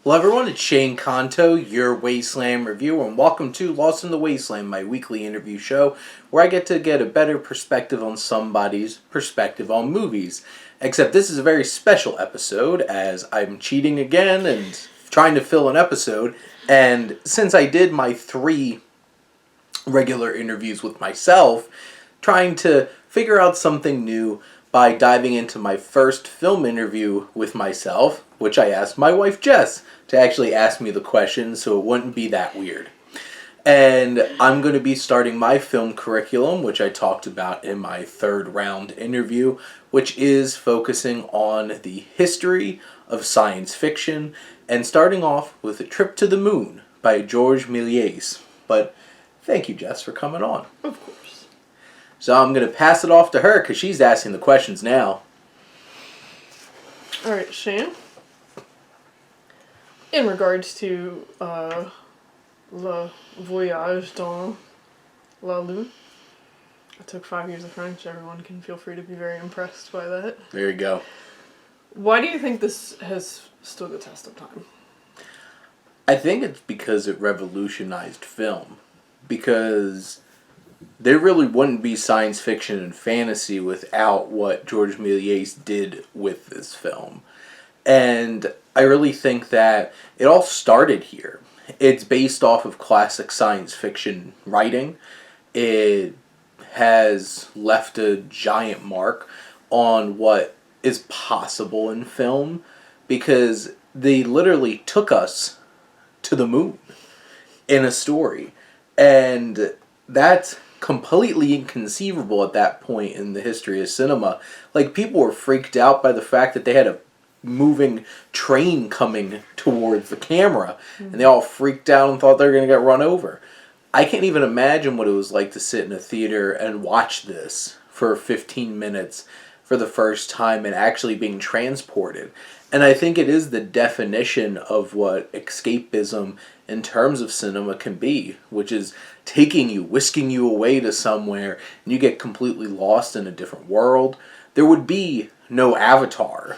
Hello everyone, it's Shane Kanto, your Wasteland Reviewer, and welcome to Lost in the Wasteland, my weekly interview show, where I get to get a better perspective on somebody's perspective on movies. Except this is a very special episode, as I'm cheating again and trying to fill an episode, and since I did my 3 regular interviews with myself, trying to figure out something new by diving into my first film interview with myself, which I asked my wife Jess to actually ask me the questions so it wouldn't be that weird. And I'm going to be starting my film curriculum, which I talked about in my 3rd round interview, which is focusing on the history of science fiction and starting off with A Trip to the Moon by Georges Méliès. But thank you, Jess, for coming on. Of course. So I'm going to pass it off to her because she's asking the questions now. All right, Shane. In regards to Le Voyage dans la Lune, I took 5 years of French. Everyone can feel free to be very impressed by that. There you go. Why do you think this has stood the test of time? I think it's because it revolutionized film. Because there really wouldn't be science fiction and fantasy without what Georges Méliès did with this film. And I really think that it all started here. It's based off of classic science fiction writing. It has left a giant mark on what is possible in film because they literally took us to the moon in a story. And that's completely inconceivable at that point in the history of cinema. Like, people were freaked out by the fact that they had a moving train coming towards the camera, and they all freaked out and thought they were going to get run over. I can't even imagine what it was like to sit in a theater and watch this for 15 minutes for the first time and actually being transported. And I think it is the definition of what escapism in terms of cinema can be, which is taking you, whisking you away to somewhere, and you get completely lost in a different world. There would be no Avatar,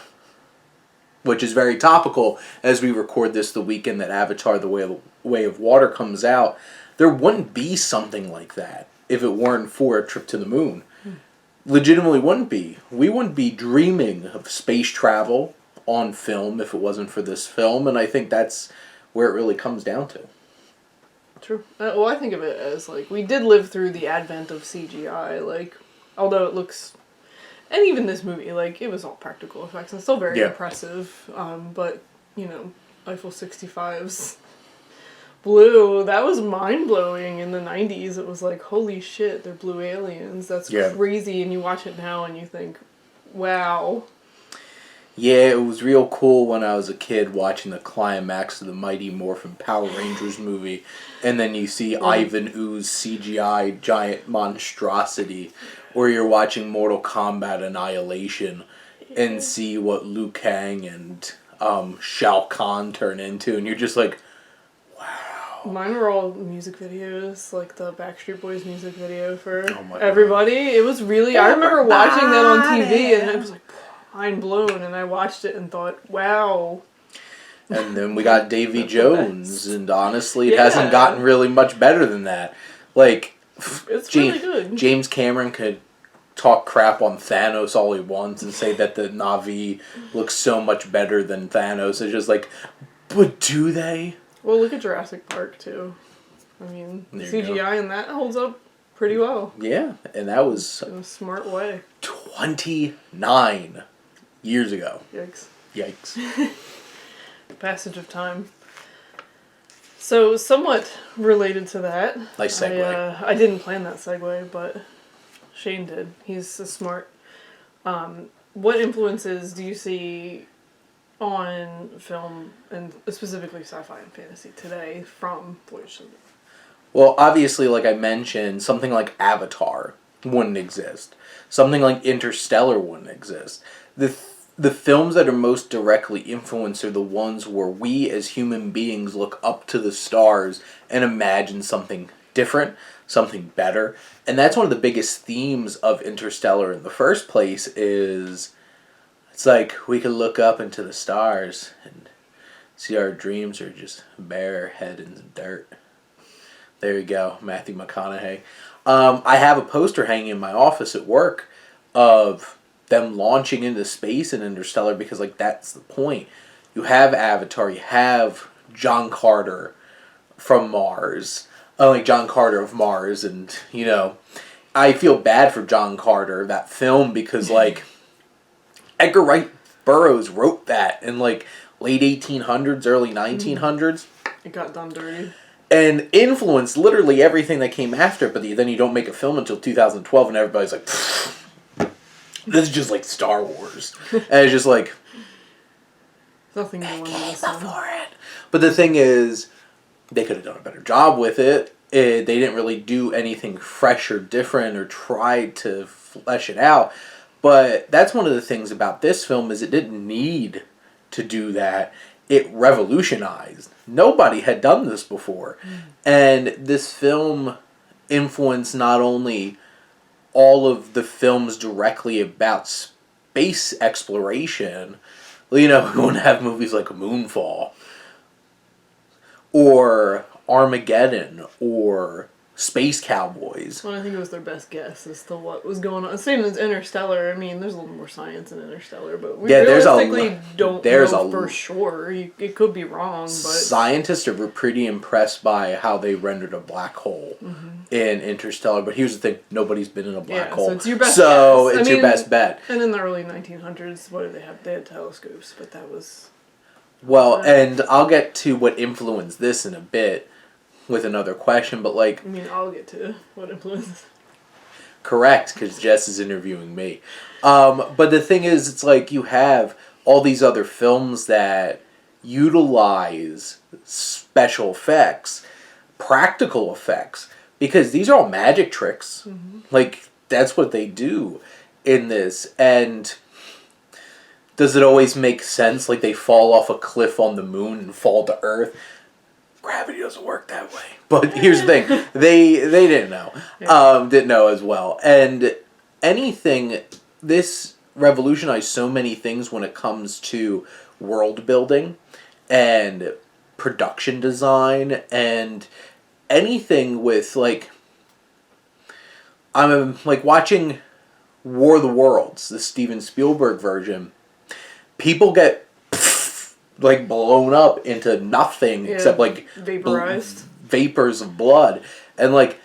which is very topical as we record this the weekend that Avatar, The Way of Water comes out. There wouldn't be something like that if it weren't for A Trip to the Moon. Legitimately wouldn't be. We wouldn't be dreaming of space travel on film if it wasn't for this film, and I think that's where it really comes down to. True. Well, I think of it as, like, we did live through the advent of CGI, like, although it looks... And even this movie, like, it was all practical effects and still very impressive. But, you know, Eiffel 65's blue, that was mind-blowing in the 90s. It was like, holy shit, they're blue aliens. That's crazy. And you watch it now and you think, wow. Yeah, it was real cool when I was a kid watching the climax of the Mighty Morphin Power Rangers movie. And then you see Ivan Ooze CGI giant monstrosity. Or you're watching Mortal Kombat Annihilation and see what Liu Kang and Shao Kahn turn into. And you're just like, wow. Mine were all music videos, like the Backstreet Boys music video for Everybody. It was really... I remember watching that on TV and it was like... mind blown, and I watched it and thought, wow. And then we got Davy Jones, and honestly, it hasn't gotten really much better than that. Like, it's really good. James Cameron could talk crap on Thanos all he wants and say that the Na'vi looks so much better than Thanos. It's just like, but do they? Well, look at Jurassic Park, too. I mean, CGI in that holds up pretty well. Yeah, and that was... in a smart way. 29 years ago. Yikes. Passage of time. So, somewhat related to that. Nice segue. I didn't plan that segue, but Shane did. He's a smart. What influences do you see on film, and specifically sci-fi and fantasy today, from Voyage to the Moon? Well, obviously, like I mentioned, something like Avatar wouldn't exist. Something like Interstellar wouldn't exist. The films that are most directly influenced are the ones where we as human beings look up to the stars and imagine something different, something better. And that's one of the biggest themes of Interstellar in the first place is it's like we could look up into the stars and See, our dreams are just bare head in the dirt. There you go, Matthew McConaughey. I have a poster hanging in my office at work of them launching into space in Interstellar because, like, that's the point. You have Avatar, you have John Carter from Mars. Like, John Carter of Mars, and, you know, I feel bad for John Carter, that film, because, like, Edgar Wright Burroughs wrote that in, like, late 1800s, early 1900s. It got done dirty. And influenced literally everything that came after, but then you don't make a film until 2012, and everybody's like, this is just like Star Wars. And it's just like, nothing they came before it. But the thing is, they could have done a better job with it. They didn't really do anything fresh or different or try to flesh it out. But that's one of the things about this film is it didn't need to do that. It revolutionized. Nobody had done this before. And this film influenced not only all of the films directly about space exploration. You know, we wouldn't have movies like Moonfall or Armageddon or Space Cowboys. Well, I think it was their best guess as to what was going on. Same as Interstellar. I mean, there's a little more science in Interstellar, but we realistically don't know for sure. It could be wrong, but scientists are pretty impressed by how they rendered a black hole in Interstellar. But here's the thing: nobody's been in a black hole, so it's your best guess. It's your best bet. And in the early 1900s, what did they have? They had telescopes, but that was and I'll get to what influenced this in a bit. With another question, but like... I mean, I'll get to what influence. Correct, because Jess is interviewing me. But the thing is, it's like you have all these other films that utilize special effects, practical effects, because these are all magic tricks. Like, that's what they do in this. And does it always make sense? Like, they fall off a cliff on the moon and fall to Earth? Gravity doesn't work that way. But here's the thing. They didn't know. Didn't know as well. And this revolutionized so many things when it comes to world building and production design and anything with, like... I'm, like, watching War of the Worlds, the Steven Spielberg version. People get... like blown up into nothing except like vaporized vapors of blood, and like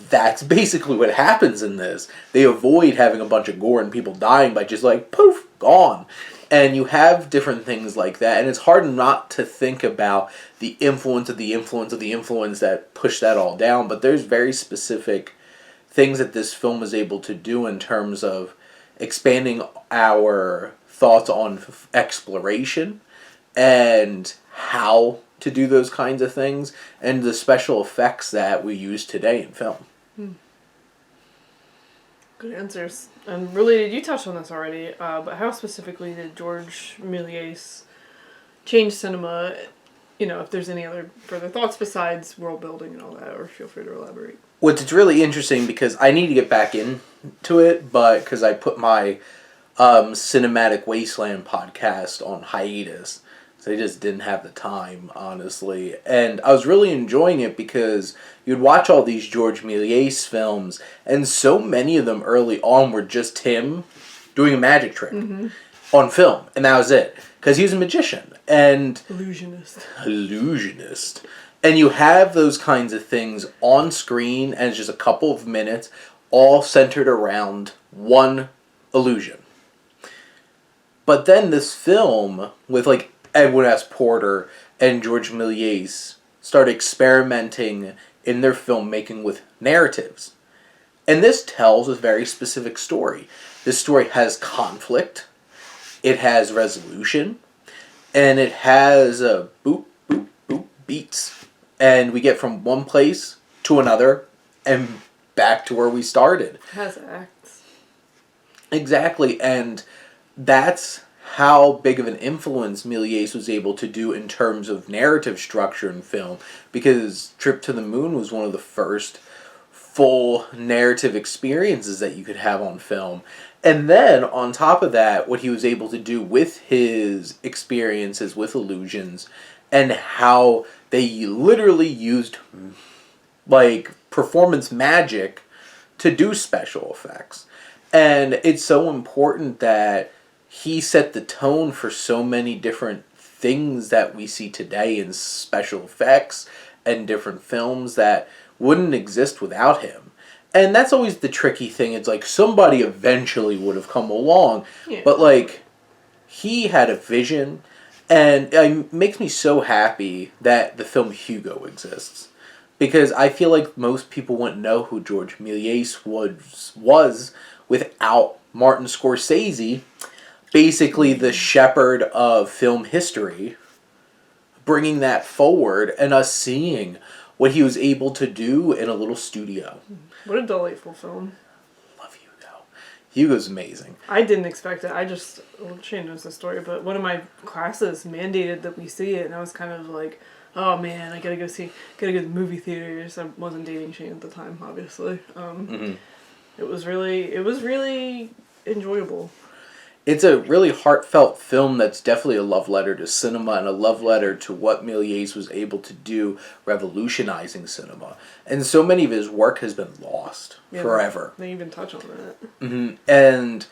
that's basically what happens in this. They avoid having a bunch of gore and people dying by just like poof, gone. And you have different things like that, and it's hard not to think about the influence of the influence of the influence that push that all down. But there's very specific things that this film was able to do in terms of expanding our thoughts on exploration and how to do those kinds of things, and the special effects that we use today in film. Good answers. And really, you touched on this already, but how specifically did George Méliès change cinema? You know, if there's any other further thoughts besides world building and all that, or feel free to elaborate. It's really interesting because I need to get back into it, but because I put my Cinematic Wasteland podcast on hiatus. They just didn't have the time, honestly. And I was really enjoying it because you'd watch all these George Méliès films, and so many of them early on were just him doing a magic trick on film. And that was it. Because he was a magician. And Illusionist. And you have those kinds of things on screen, and it's just a couple of minutes, all centered around one illusion. But then this film, with like Edwin S. Porter and George Méliès started experimenting in their filmmaking with narratives. And this tells a very specific story. This story has conflict, it has resolution, and it has boop, boop, boop beats. And we get from one place to another and back to where we started. It has acts. Exactly, and that's how big of an influence Méliès was able to do in terms of narrative structure in film, because Trip to the Moon was one of the first full narrative experiences that you could have on film. And then, on top of that, what he was able to do with his experiences with illusions and how they literally used, like, performance magic to do special effects. And it's so important that he set the tone for so many different things that we see today in special effects and different films that wouldn't exist without him. And that's always the tricky thing. It's like somebody eventually would have come along. Yeah. But like, he had a vision. And it makes me so happy that the film Hugo exists. Because I feel like most people wouldn't know who George Méliès was without Martin Scorsese, basically the shepherd of film history, bringing that forward and us seeing what he was able to do in a little studio. What a delightful film. Love Hugo. Hugo's amazing. I didn't expect it. Shane knows the story, but one of my classes mandated that we see it, and I was kind of like, oh man, I gotta go to the movie theaters. I wasn't dating Shane at the time, obviously. It was really enjoyable. It's a really heartfelt film that's definitely a love letter to cinema and a love letter to what Méliès was able to do revolutionizing cinema. And so many of his work has been lost forever. They even touch on that. Mm-hmm. And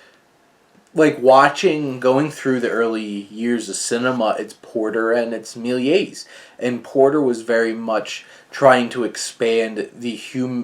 like going through the early years of cinema, it's Porter and it's Méliès. And Porter was very much trying to expand the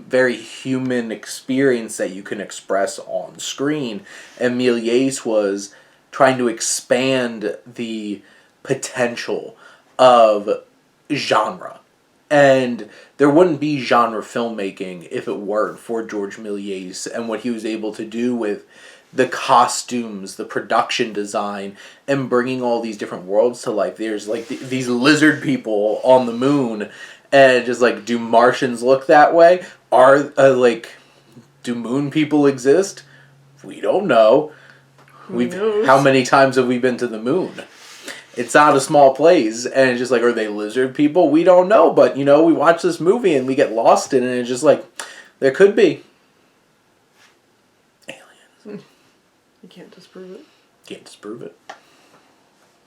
very human experience that you can express on screen. And Méliès was trying to expand the potential of genre. And there wouldn't be genre filmmaking if it weren't for George Méliès and what he was able to do with the costumes, the production design, and bringing all these different worlds to life. There's like these lizard people on the moon, and just like, do Martians look that way? Do moon people exist? We don't know. How many times have we been to the moon? It's not a small place, and it's just like, are they lizard people? We don't know, but we watch this movie and we get lost in it, and it's just like, there could be. You can't disprove it. Can't disprove it.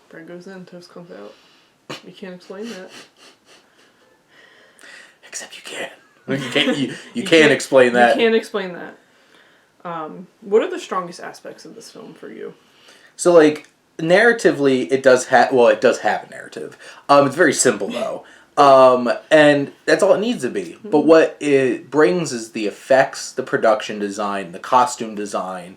Bread goes in, toast comes out. You can't explain that. Except you can. You can't explain that. You can't explain that. What are the strongest aspects of this film for you? So, like, narratively, it does have a narrative. It's very simple, though. And that's all it needs to be. Mm-hmm. But what it brings is the effects, the production design, the costume design.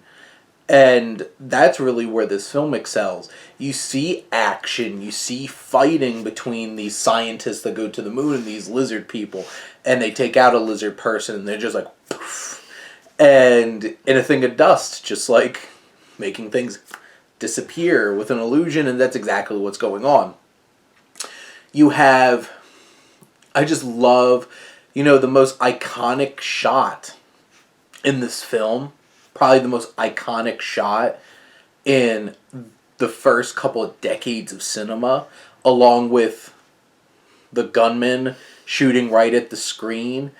And that's really where this film excels. You see action, you see fighting between these scientists that go to the moon and these lizard people, and they take out a lizard person, and they're just like, poof, and in a thing of dust, just like making things disappear with an illusion, and that's exactly what's going on. I just love, the most iconic shot in this film. Probably the most iconic shot in the first couple of decades of cinema, along with the gunman shooting right at the screen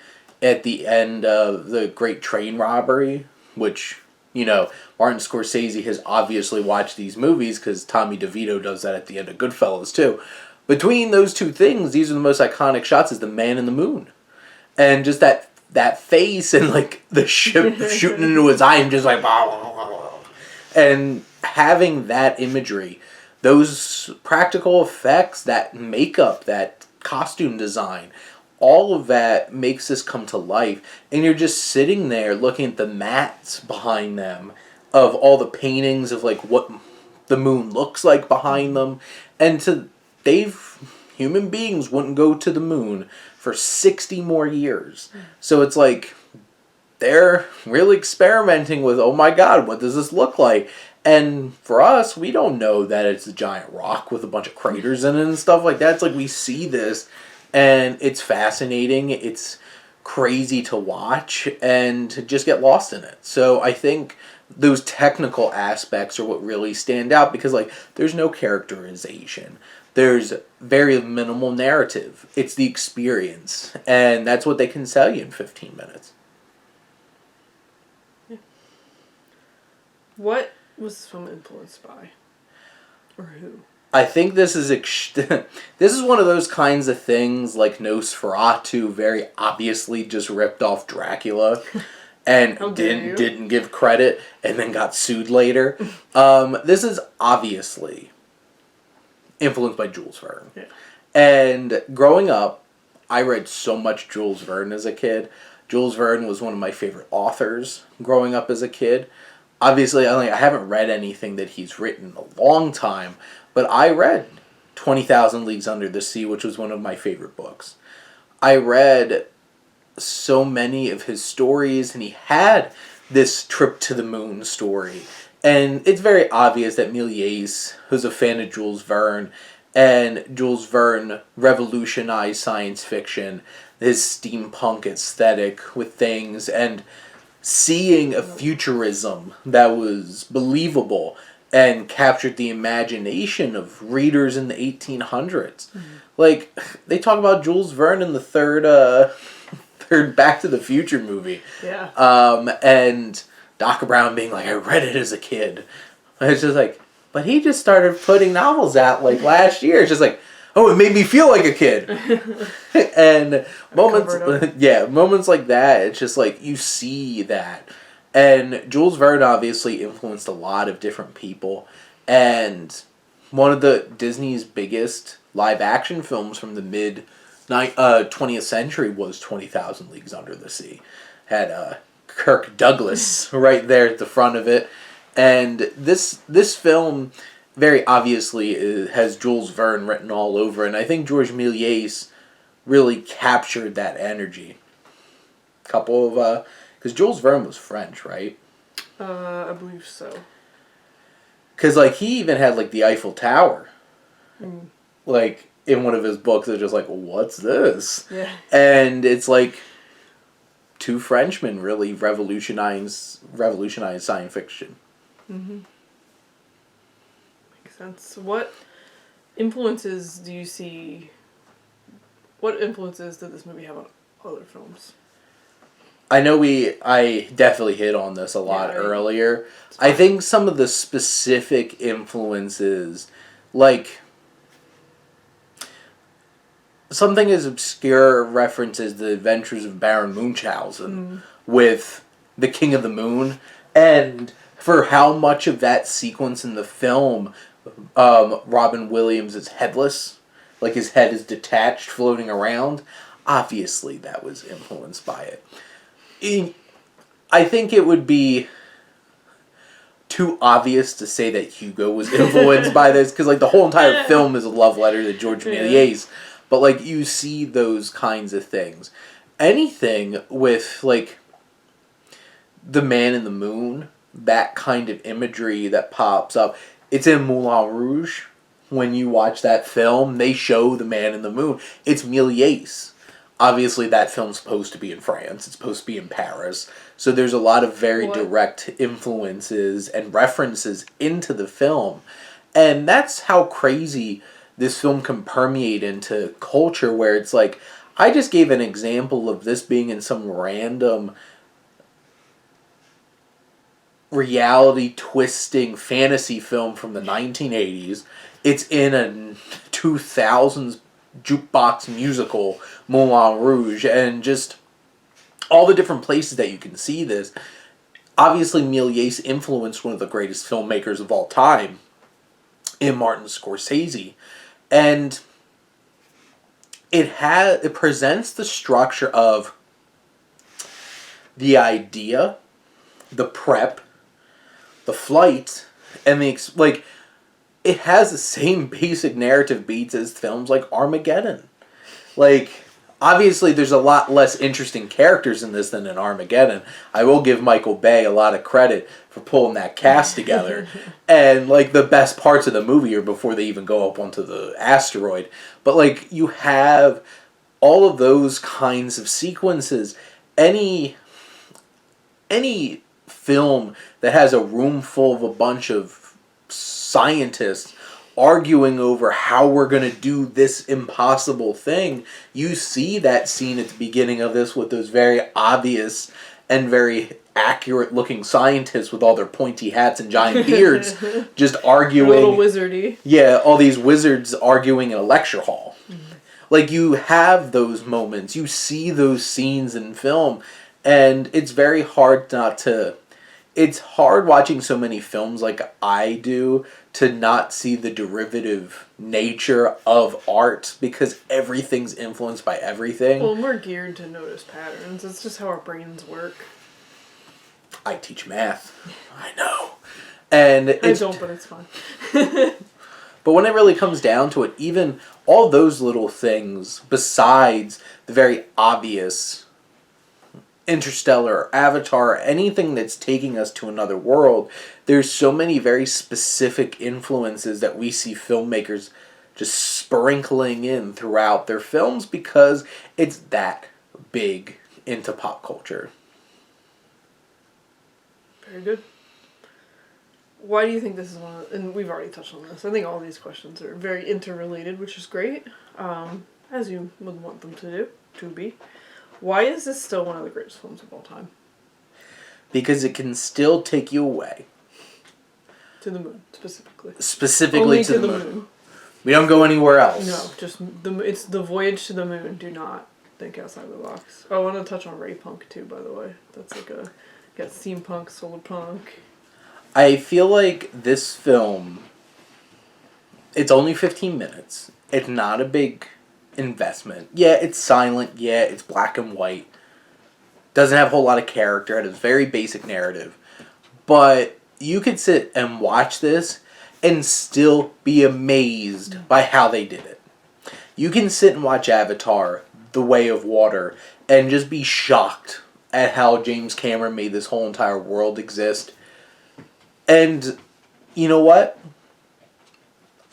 at the end of the Great Train Robbery, which, Martin Scorsese has obviously watched these movies because Tommy DeVito does that at the end of Goodfellas too. Between those two things, these are the most iconic shots, is the man in the moon. And just that face and like the ship shooting into his eye and just like, and having that imagery, those practical effects, that makeup, that costume design, all of that makes this come to life. And you're just sitting there looking at the mats behind them of all the paintings of like what the moon looks like behind them. And human beings wouldn't go to the moon for 60 more years. So it's like, they're really experimenting with, oh my god, what does this look like? And for us, we don't know that it's a giant rock with a bunch of craters in it and stuff like that. It's like, we see this, and it's fascinating, it's crazy to watch, and to just get lost in it. So I think those technical aspects are what really stand out, because like, there's no characterization. There's very minimal narrative. It's the experience. And that's what they can sell you in 15 minutes. What was this film influenced by? Or who? I think this is this is one of those kinds of things like Nosferatu very obviously just ripped off Dracula and didn't give credit and then got sued later. This is obviously influenced by Jules Verne. Yeah. And growing up, I read so much Jules Verne as a kid. Jules Verne was one of my favorite authors growing up as a kid. Obviously, I haven't read anything that he's written in a long time, but I read 20,000 Leagues Under the Sea, which was one of my favorite books. I read so many of his stories, and he had this trip to the moon story. And it's very obvious that Méliès was a fan of Jules Verne, and Jules Verne revolutionized science fiction, his steampunk aesthetic with things, and seeing a futurism that was believable and captured the imagination of readers in the 1800s. Mm-hmm. Like, they talk about Jules Verne in the third Back to the Future movie. Yeah. And Doc Brown being like, I read it as a kid. And it's just like, but he just started putting novels out like last year. It's just like, oh, it made me feel like a kid. And moments like that, it's just like you see that. And Jules Verne obviously influenced a lot of different people. And one of the Disney's biggest live action films from the mid 20th century was 20,000 Leagues Under the Sea. Had Kirk Douglas right there at the front of it. And this film very obviously has Jules Verne written all over, and I think Georges Méliès really captured that energy. Because Jules Verne was French, right? I believe so. Because, he even had, the Eiffel Tower. In one of his books, it's just what's this? Yeah. And it's two Frenchmen really revolutionized science fiction. Mm-hmm. Makes sense. What influences did this movie have on other films? I know I definitely hit on this a lot earlier. I think some of the specific influences, something as obscure references The Adventures of Baron Munchausen with the King of the Moon, and for how much of that sequence in the film, Robin Williams is headless, his head is detached, floating around. Obviously, that was influenced by it. I think it would be too obvious to say that Hugo was influenced by this, because the whole entire film is a love letter to Georges Méliès. But you see those kinds of things. Anything with the Man in the Moon, that kind of imagery that pops up. It's in Moulin Rouge. When you watch that film, they show the Man in the Moon. It's Méliès. Obviously, that film's supposed to be in France. It's supposed to be in Paris. So there's a lot of very direct influences and references into the film. And that's how crazy this film can permeate into culture, where it's I just gave an example of this being in some random reality twisting fantasy film from the 1980s. It's in a 2000s jukebox musical, Moulin Rouge, and just all the different places that you can see this. Obviously, Méliès influenced one of the greatest filmmakers of all time in Martin Scorsese, and it presents the structure of the idea, the prep, the flight, and it has the same basic narrative beats as films like Armageddon. Obviously, there's a lot less interesting characters in this than in Armageddon. I will give Michael Bay a lot of credit for pulling that cast together. And, the best parts of the movie are before they even go up onto the asteroid. But, you have all of those kinds of sequences. Any film that has a room full of a bunch of scientists arguing over how we're going to do this impossible thing, you see that scene at the beginning of this with those very obvious and very accurate-looking scientists with all their pointy hats and giant beards just arguing. A little wizardy. Yeah, all these wizards arguing in a lecture hall. Like, you have those moments. You see those scenes in film, and it's very hard not to... It's hard watching so many films like I do to not see the derivative nature of art, because everything's influenced by everything. Well, we're geared to notice patterns. It's just how our brains work. I teach math. I know. And I don't, but it's fun. But when it really comes down to it, even all those little things, besides the very obvious Interstellar, Avatar, anything that's taking us to another world, there's so many very specific influences that we see filmmakers just sprinkling in throughout their films because it's that big into pop culture. Very good. Why do you think this is one of... And we've already touched on this. I think all these questions are very interrelated, which is great. As you would want them to be. Why is this still one of the greatest films of all time? Because it can still take you away. To the moon, specifically. Specifically Only to the moon. We don't go anywhere else. No, just it's the voyage to the moon. Do not think outside the box. Oh, I want to touch on Ray Punk too, by the way. That's like got steampunk, solar punk. I feel like this film, it's only 15 minutes. It's not a big investment. Yeah, it's silent. Yeah, it's black and white. Doesn't have a whole lot of character. It has a very basic narrative. But you could sit and watch this and still be amazed by how they did it. You can sit and watch Avatar, The Way of Water, and just be shocked at how James Cameron made this whole entire world exist. And you know what?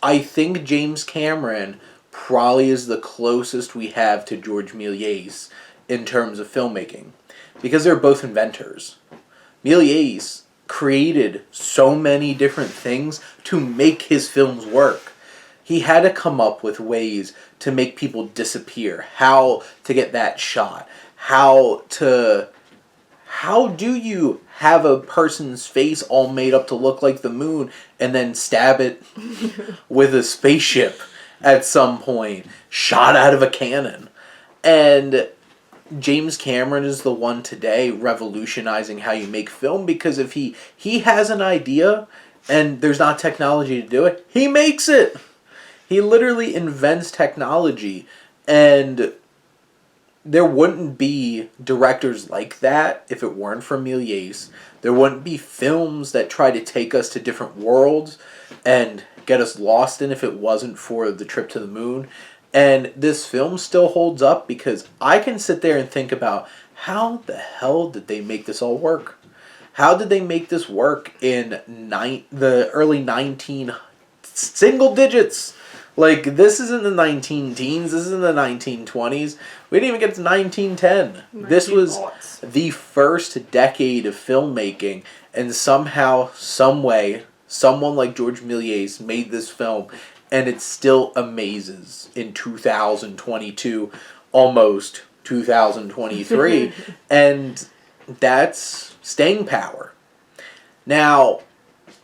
I think James Cameron probably is the closest we have to George Méliès in terms of filmmaking. Because they're both inventors. Méliès created so many different things to make his films work. He had to come up with ways to make people disappear. How to get that shot. How do you have a person's face all made up to look like the moon and then stab it with a spaceship at some point, shot out of a cannon? And James Cameron is the one today revolutionizing how you make film, because if he has an idea and there's not technology to do it, he makes it. He literally invents technology, and there wouldn't be directors like that if it weren't for Méliès. There wouldn't be films that try to take us to different worlds and get us lost in if it wasn't for the trip to the moon. And this film still holds up because I can sit there and think about how the hell did they make this all work? How did they make this work in the early 19 single digits? Like, this isn't the 19 teens, this isn't the 1920s. We didn't even get to 1910. This was the first decade of filmmaking, and somehow, some way, someone like George Méliès made this film, and it still amazes in 2022, almost 2023, and that's staying power. Now,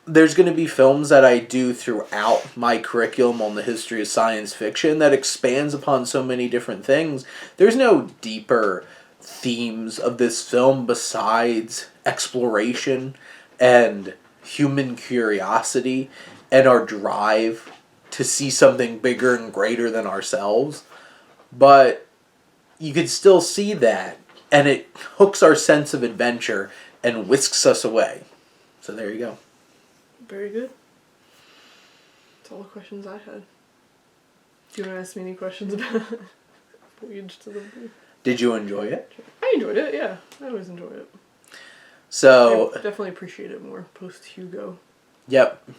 there's going to be films that I do throughout my curriculum on the history of science fiction that expands upon so many different things. There's no deeper themes of this film besides exploration and human curiosity and our drive to see something bigger and greater than ourselves. But you can still see that, and it hooks our sense of adventure and whisks us away. So there you go. Very good. That's all the questions I had. Do you want to ask me any questions about Voyage to the Moon? Did you enjoy it? I enjoyed it, yeah. I always enjoy it. So I definitely appreciate it more post-Hugo. Yep.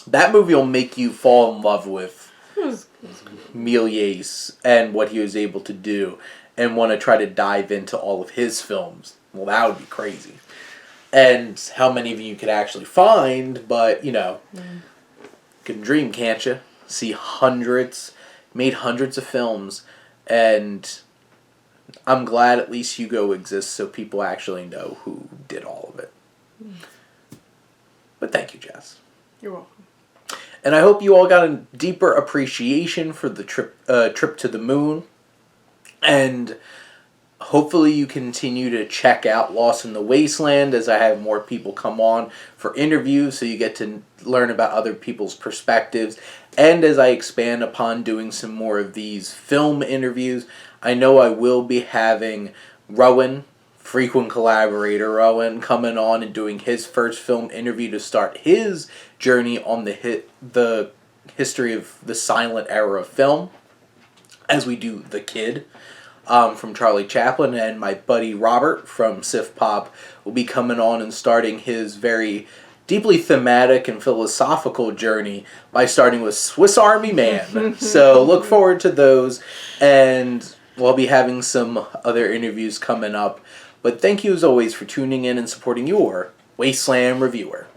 That movie will make you fall in love with It was cool. Méliès and what he was able to do and want to try to dive into all of his films. Well, that would be crazy. And how many of you could actually find, but, you know, you can dream, can't you? See made hundreds of films, and I'm glad at least Hugo exists so people actually know who did all of it. But thank you, Jess. You're welcome. And I hope you all got a deeper appreciation for the trip to the moon. And hopefully you continue to check out Lost in the Wasteland as I have more people come on for interviews so you get to learn about other people's perspectives. And as I expand upon doing some more of these film interviews, I know I will be having Rowan, frequent collaborator Rowan, coming on and doing his first film interview to start his journey on the history of the silent era of film, as we do The Kid from Charlie Chaplin, and my buddy Robert from SiftPop will be coming on and starting his very deeply thematic and philosophical journey by starting with Swiss Army Man. So look forward to those, and we'll be having some other interviews coming up. But thank you as always for tuning in and supporting your Wasteland Reviewer.